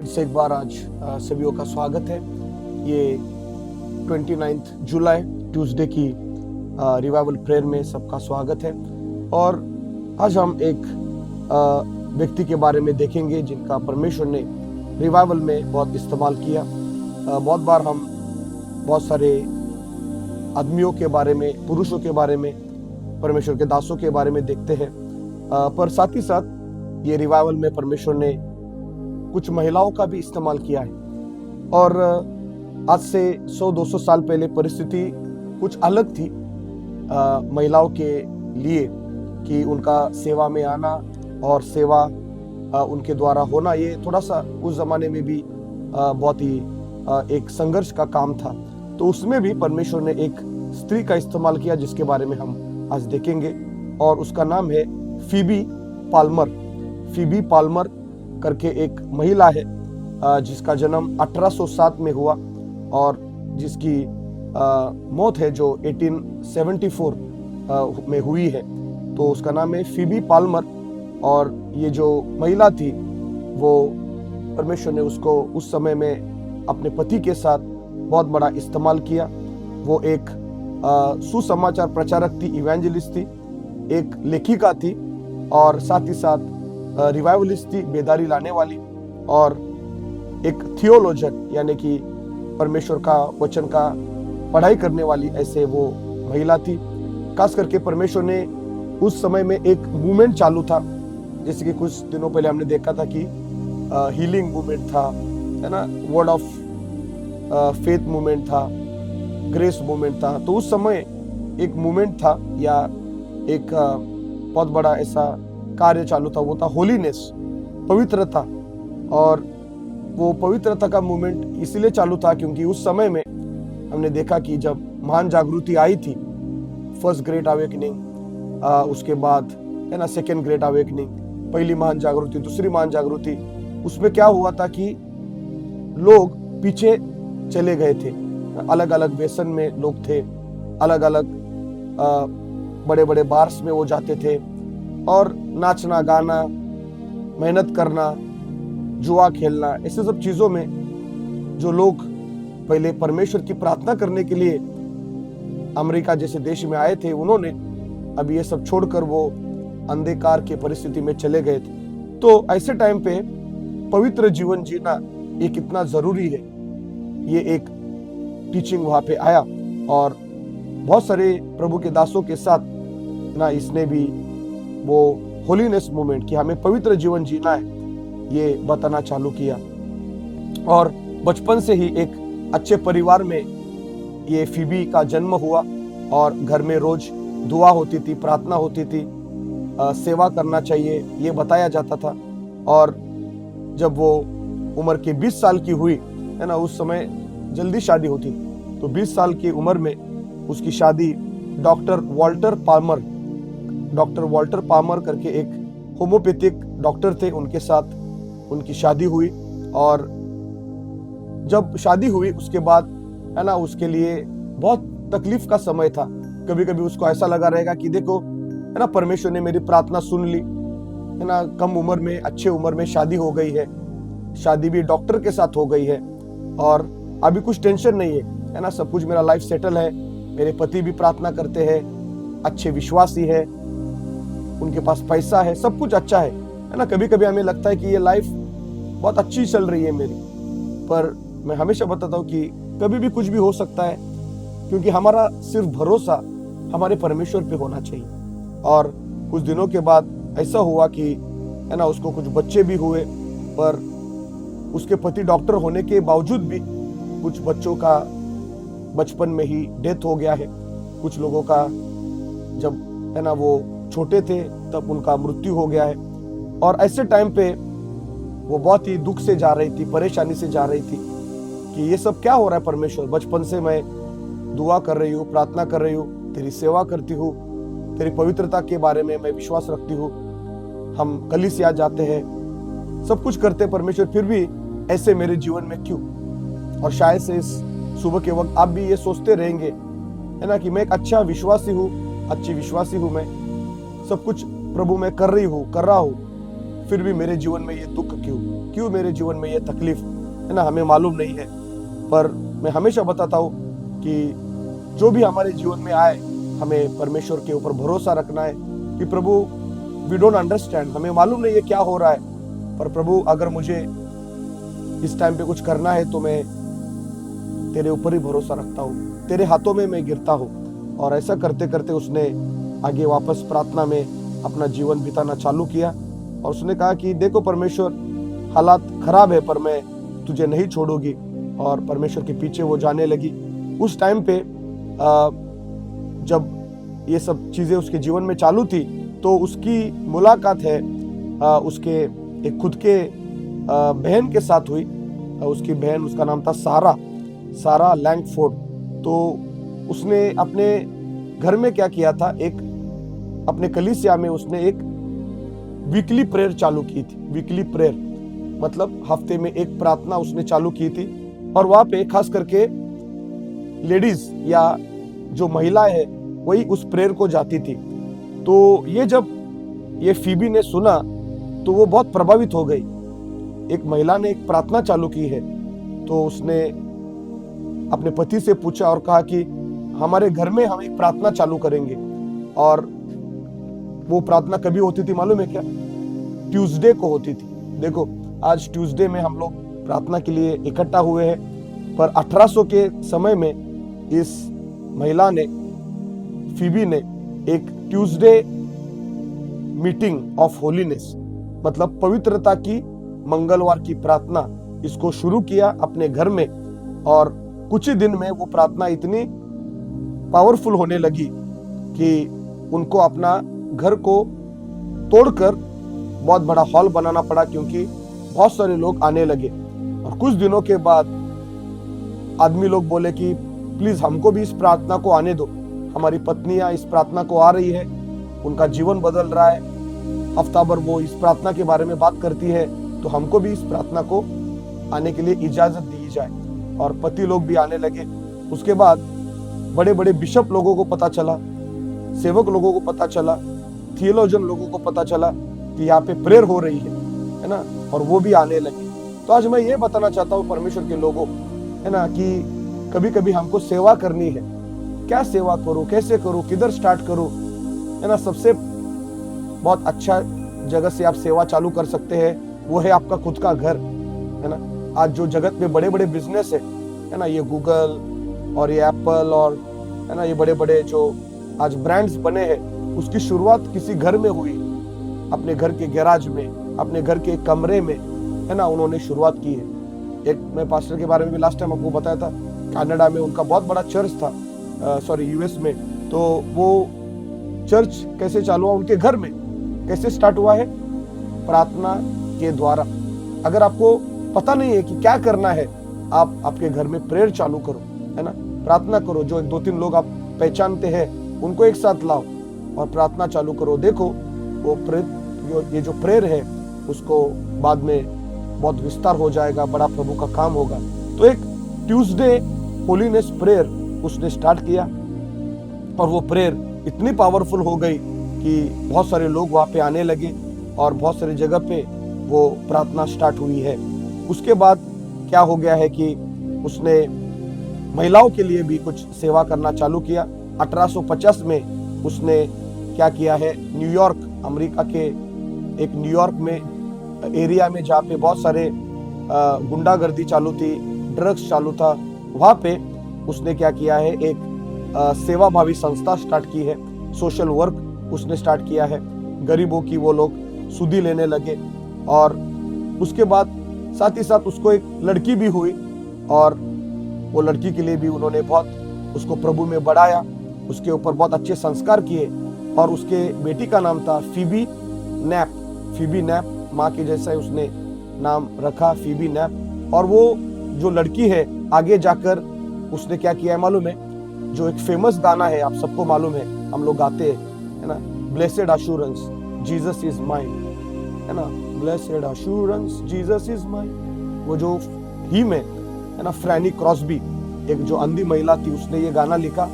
फिर से एक बार आज सभी का स्वागत है। ये 29 जुलाई ट्यूसडे की रिवाइवल प्रेयर में सबका स्वागत है। और आज हम एक व्यक्ति के बारे में देखेंगे जिनका परमेश्वर ने रिवाइवल में बहुत इस्तेमाल किया। बहुत बार हम बहुत सारे आदमियों के बारे में, पुरुषों के बारे में, परमेश्वर के दासों के बारे में देखते हैं, पर साथ ही साथ ये रिवाइवल में परमेश्वर ने कुछ महिलाओं का भी इस्तेमाल किया है। और आज से 100-200 साल पहले परिस्थिति कुछ अलग थी महिलाओं के लिए कि उनका सेवा में आना और सेवा उनके द्वारा होना, ये थोड़ा सा उस जमाने में भी बहुत ही एक संघर्ष का काम था। तो उसमें भी परमेश्वर ने एक स्त्री का इस्तेमाल किया जिसके बारे में हम आज देखेंगे, और उसका नाम है फीबी पाल्मर। फीबी पाल्मर करके एक महिला है जिसका जन्म 1807 में हुआ और जिसकी मौत है जो 1874 में हुई है। तो उसका नाम है फीबी पाल्मर। और ये जो महिला थी वो परमेश्वर ने उसको उस समय में अपने पति के साथ बहुत बड़ा इस्तेमाल किया। वो एक सुसमाचार प्रचारक थी, इवेंजलिस्ट थी, एक लेखिका थी और साथ ही साथ रिवाइवलिस्ट थी, बेदारी लाने वाली, और एक थियोलॉजन यानी कि परमेश्वर का वचन का पढ़ाई करने वाली, ऐसे वो महिला थी। खास करके परमेश्वर ने उस समय में एक मूवमेंट चालू था, जैसे कि कुछ दिनों पहले हमने देखा था कि हीलिंग मूवमेंट था, है ना, वर्ड ऑफ फेथ मूवमेंट था, ग्रेस मूवमेंट था। तो उस समय एक मूवमेंट था या एक बहुत बड़ा ऐसा कार्य चालू था, वो था होलीनेस, पवित्रता। और वो पवित्रता का मूवमेंट इसलिए चालू था क्योंकि उस समय में हमने देखा कि जब महान जागृति आई थी, फर्स्ट ग्रेट अवेकनिंग, उसके बाद है ना सेकेंड ग्रेट अवेकनिंग, पहली महान जागृति, दूसरी महान जागृति, उसमें क्या हुआ था कि लोग पीछे चले गए थे, अलग अलग व्यसन में लोग थे, अलग अलग बड़े बड़े बार्स में वो जाते थे और नाचना गाना, मेहनत करना, जुआ खेलना, ऐसे सब चीजों में जो लोग पहले परमेश्वर की प्रार्थना करने के लिए अमेरिका जैसे देश में आए थे, उन्होंने अब ये सब छोड़कर वो अंधकार की परिस्थिति में चले गए थे। तो ऐसे टाइम पे पवित्र जीवन जीना ये कितना जरूरी है, ये एक टीचिंग वहां पे आया। और बहुत सारे प्रभु के दासों के साथ ना इसने भी वो होलीनेस मूवमेंट कि हमें पवित्र जीवन जीना है, ये बताना चालू किया। और बचपन से ही एक अच्छे परिवार में ये फीबी का जन्म हुआ और घर में रोज दुआ होती थी, प्रार्थना होती थी, सेवा करना चाहिए ये बताया जाता था। और जब वो उम्र के 20 साल की हुई, है ना, उस समय जल्दी शादी होती, तो 20 साल की उम्र में उसकी शादी डॉक्टर वाल्टर पाल्मर करके एक होम्योपैथिक डॉक्टर थे, उनके साथ उनकी शादी हुई। और जब शादी हुई उसके बाद, है ना, उसके लिए बहुत तकलीफ का समय था। कभी कभी उसको ऐसा लगा रहेगा कि देखो, है ना, परमेश्वर ने मेरी प्रार्थना सुन ली, है ना, कम उम्र में, अच्छे उम्र में शादी हो गई है, शादी भी डॉक्टर के साथ हो गई है और अभी कुछ टेंशन नहीं है ना, सब कुछ मेरा लाइफ सेटल है, मेरे पति भी प्रार्थना करते हैं, अच्छे विश्वासी है, उनके पास पैसा है, सब कुछ अच्छा है ना। कभी कभी हमें लगता है कि ये लाइफ बहुत अच्छी चल रही है मेरी, पर मैं हमेशा बताता हूँ कि कभी भी कुछ भी हो सकता है, क्योंकि हमारा सिर्फ भरोसा हमारे परमेश्वर पे होना चाहिए। और कुछ दिनों के बाद ऐसा हुआ कि, है ना, उसको कुछ बच्चे भी हुए, पर उसके पति डॉक्टर होने के बावजूद भी कुछ बच्चों का बचपन में ही डेथ हो गया है। कुछ लोगों का जब, है ना, वो छोटे थे तब उनका मृत्यु हो गया है। और ऐसे टाइम पे वो बहुत ही दुख से जा रही थी, परेशानी से जा रही थी कि ये सब क्या हो रहा है परमेश्वर, बचपन से मैं दुआ कर रही हूँ, प्रार्थना कर रही हूँ, तेरी सेवा करती हूँ, तेरी पवित्रता के बारे में मैं विश्वास रखती हूँ, हम कलीसिया जाते हैं, सब कुछ करते हैं परमेश्वर, फिर भी ऐसे मेरे जीवन में क्यों। और शायद से इस सुबह के वक्त आप भी ये सोचते रहेंगे, है ना, कि मैं एक अच्छा विश्वासी हूँ, अच्छी विश्वासी हूँ, मैं सब कुछ प्रभु में कर रहा हूँ, फिर भी मेरे जीवन में ये दुख क्यों क्यों मेरे जीवन में ये तकलीफ, है ना, हमें मालूम नहीं है। पर मैं हमेशा बताता हूँ कि जो भी हमारे जीवन में आए, हमें परमेश्वर के ऊपर भरोसा रखना है कि प्रभु, वी डोंट अंडरस्टैंड, हमें मालूम नहीं है क्या हो रहा है, पर प्रभु अगर मुझे इस टाइम पे कुछ करना है तो मैं तेरे ऊपर ही भरोसा रखता हूँ, तेरे हाथों में मैं गिरता हूँ। और ऐसा करते करते उसने आगे वापस प्रार्थना में अपना जीवन बिताना चालू किया और उसने कहा कि देखो परमेश्वर, हालात खराब है पर मैं तुझे नहीं छोड़ूंगी। और परमेश्वर के पीछे वो जाने लगी। उस टाइम पे जब ये सब चीजें उसके जीवन में चालू थी तो उसकी मुलाकात है उसके एक खुद के बहन के साथ हुई। उसकी बहन, उसका नाम था सारा लैंगफोर्ड। तो उसने अपने घर में क्या किया था, एक अपने कलीसिया में उसने एक वीकली प्रेयर चालू की थी। वीकली प्रेयर मतलब हफ्ते में एक प्रार्थना उसने चालू की थी और वहां पे खास करके लेडीज या जो महिलाएं हैं वही उस प्रेयर को जाती थी। तो ये जब ये फीबी ने सुना तो वो बहुत प्रभावित हो गई। एक महिला ने एक प्रार्थना चालू की है तो उसने अपने पति से पूछा और कहा कि हमारे घर में हम एक प्रार्थना चालू करेंगे। और वो प्रार्थना कभी होती थी मालूम है क्या? ट्यूसडे को होती थी। देखो आज ट्यूसडे में हम लोग प्रार्थना के लिए इकट्ठा हुए हैं, पर 1800 के समय में इस महिला ने, फीबी ने, एक ट्यूसडे मीटिंग ऑफ होलीनेस मतलब पवित्रता की मंगलवार की प्रार्थना इसको शुरू किया अपने घर में। और कुछ ही दिन में वो प्रार्थना इतनी पावरफुल होने लगी कि उनको अपना घर को तोड़कर बहुत बड़ा हॉल बनाना पड़ा, क्योंकि बहुत सारे लोग आने लगे। और कुछ दिनों के बाद आदमी लोग बोले कि प्लीज हमको भी इस प्रार्थना को आने दो, हमारी पत्नियां इस प्रार्थना को आ रही है, उनका जीवन बदल रहा है, हफ्ता भर वो इस प्रार्थना के बारे में बात करती है, तो हमको भी इस प्रार्थना को आने के लिए इजाजत दी जाए। और पति लोग भी आने लगे। उसके बाद बड़े बड़े बिशप लोगों को पता चला, सेवक लोगों को पता चला, थियोलॉजन लोगों को पता चला कि यहाँ पे प्रेयर हो रही है ना, और वो भी आने लगे। तो आज मैं ये बताना चाहता हूँ परमेश्वर के लोगों, है ना, कि कभी कभी हमको सेवा करनी है। क्या सेवा करूँ, कैसे करूँ, किधर स्टार्ट करूँ, है ना। सबसे बहुत अच्छा जगह से आप सेवा चालू कर सकते हैं, वो है आपका खुद का घर, है ना। आज जो जगत में बड़े बड़े बिजनेस है ना, ये गूगल और ये एप्पल और, है ना, ये बड़े बड़े जो आज ब्रांड्स बने हैं, उसकी शुरुआत किसी घर में हुई, अपने घर के गैराज में, अपने घर के कमरे में, है ना, उन्होंने शुरुआत की है। एक मैं पास्टर के बारे में भी लास्ट टाइम आपको बताया था, कनाडा में उनका बहुत बड़ा चर्च था, यूएस में। तो वो चर्च कैसे चालू हुआ? उनके घर में। कैसे स्टार्ट हुआ है? प्रार्थना के द्वारा। अगर आपको पता नहीं है कि क्या करना है, आप आपके घर में प्रेयर चालू करो, है ना, प्रार्थना करो। जो 2-3 लोग आप पहचानते हैं उनको एक साथ लाओ और प्रार्थना चालू करो। देखो वो ये जो प्रेयर है उसको बाद में बहुत विस्तार हो जाएगा, बड़ा प्रभु का काम होगा। तो एक ट्यूसडे होलीनेस प्रेयर उसने स्टार्ट किया और वो प्रेयर इतनी पावरफुल हो गई कि बहुत सारे लोग वहाँ पे आने लगे और बहुत सारी जगह पे वो प्रार्थना स्टार्ट हुई है। उसके बाद क्या हो गया है कि उसने महिलाओं के लिए भी कुछ सेवा करना चालू किया। 1850 में उसने क्या किया है, न्यूयॉर्क, अमेरिका के एक न्यूयॉर्क में एरिया में जहाँ पे बहुत सारे गुंडागर्दी चालू थी, ड्रग्स चालू था, वहाँ पे उसने क्या किया है, एक सेवाभावी संस्था स्टार्ट की है, सोशल वर्क उसने स्टार्ट किया है। गरीबों की वो लोग सुधी लेने लगे। और उसके बाद साथ ही साथ उसको एक लड़की भी हुई और वो लड़की के लिए भी उन्होंने बहुत उसको प्रभु में बढ़ाया, उसके ऊपर बहुत अच्छे संस्कार किए। और उसके बेटी का नाम था फीबी नैप, माँ के जैसा उसने नाम रखा, फीबी नैप। और वो जो लड़की है आगे जाकर उसने क्या किया है मालूम है? जो एक फेमस गाना है, आप सबको मालूम है, हम लोग गाते हैं, है ना, blessed assurance Jesus is mine, है ना, blessed assurance Jesus is mine. वो जो हिम है ना, फ्रैनी क्रॉस्बी, एक जो अंधी महिला थी, उसने ये गाना लिखा।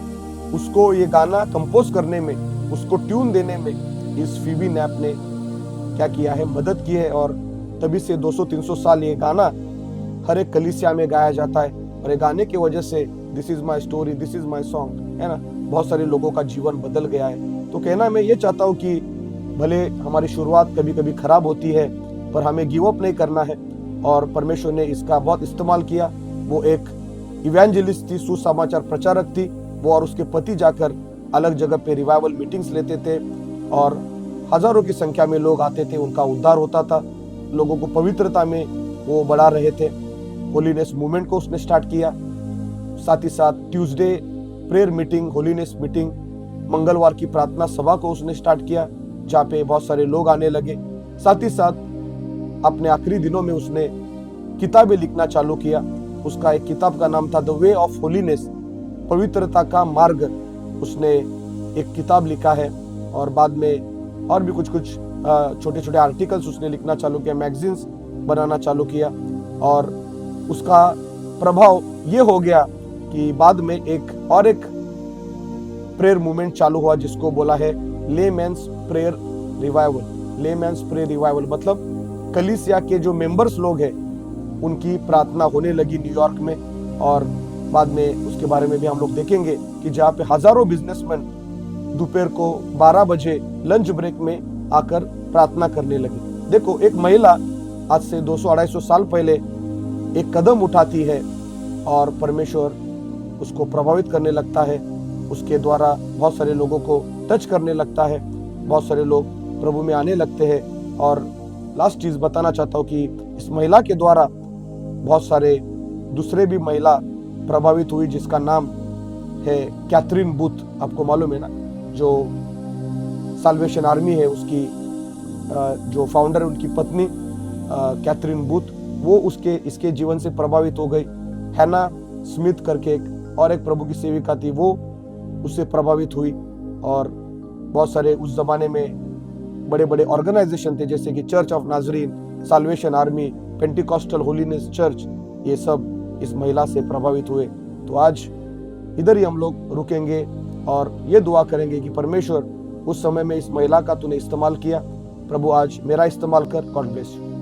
उसको ये गाना कंपोज करने में, उसको ट्यून देने में इस फीबी नैप ने क्या किया है, मदद की है। और तभी से 200-300 साल ये गाना हर एक कलीसिया में गाया जाता है, और ये गाने की वजह से this is my story, this is my song, है ना, बहुत सारे लोगों का जीवन बदल गया है। तो कहना मैं ये चाहता हूँ कि भले हमारी शुरुआत कभी कभी खराब होती है, पर हमें गिव अप नहीं करना है, और परमेश्वर ने इसका बहुत इस्तेमाल किया। वो एक इवेंजलिस्ट थी, सुसमाचार प्रचारक थी वो, और उसके पति जाकर अलग जगह पे रिवाइवल मीटिंग्स लेते थे, और हजारों की संख्या में लोग आते थे, उनका उद्धार होता था, लोगों को पवित्रता में वो बढ़ा रहे थे। होलीनेस मूवमेंट को उसने स्टार्ट किया। साथ ही साथ Tuesday prayer meeting, holiness meeting, मंगलवार की प्रार्थना सभा को उसने स्टार्ट किया, जहाँ पे बहुत सारे लोग आने लगे। साथ ही साथ अपने आखिरी दिनों में उसने किताबें लिखना चालू किया। उसका एक किताब का नाम था द वे ऑफ होलीनेस, पवित्रता का मार्ग। उसने एक किताब लिखा है, और बाद में और भी कुछ छोटे छोटे आर्टिकल्स उसने लिखना चालू किया, मैगजीन्स बनाना चालू किया, और उसका प्रभाव ये हो गया कि बाद में एक प्रेयर मूवमेंट चालू हुआ, जिसको बोला है layman's prayer revival. Layman's prayer revival मतलब कलीसिया के जो मेंबर्स लोग हैं उनकी प्रार्थना होने लगी न्यूयॉर्क में, और बाद में उसके बारे में भी हम लोग देखेंगे कि जहाँ पे हजारों बिजनेसमैन दोपहर को 12 बजे लंच ब्रेक में आकर प्रार्थना करने लगे। देखो, एक महिला आज से 200-250 साल पहले एक कदम उठाती है और परमेश्वर उसको प्रभावित करने लगता है, उसके द्वारा बहुत सारे लोगों को टच करने लगता है, बहुत सारे लोग प्रभु में आने लगते हैं। और लास्ट चीज बताना चाहता हूँ कि इस महिला के द्वारा बहुत सारे दूसरे भी महिला प्रभावित हुई, जिसका नाम है कैथरीन बूथ। आपको मालूम है ना, जो साल्वेशन आर्मी है उसकी जो फाउंडर है, उनकी पत्नी कैथरीन बूथ, वो इसके जीवन से प्रभावित हो गई। हैना स्मिथ करके एक प्रभु की सेविका थी, वो उससे प्रभावित हुई। और बहुत सारे उस जमाने में बड़े बड़े ऑर्गेनाइजेशन थे, जैसे कि चर्च ऑफ नाजरीन, Salvation Army, Pentecostal holiness church, ये सब इस महिला से प्रभावित हुए। तो आज इधर ही हम लोग रुकेंगे और ये दुआ करेंगे कि परमेश्वर, उस समय में इस महिला का तूने इस्तेमाल किया, प्रभु आज मेरा इस्तेमाल कर। God bless you.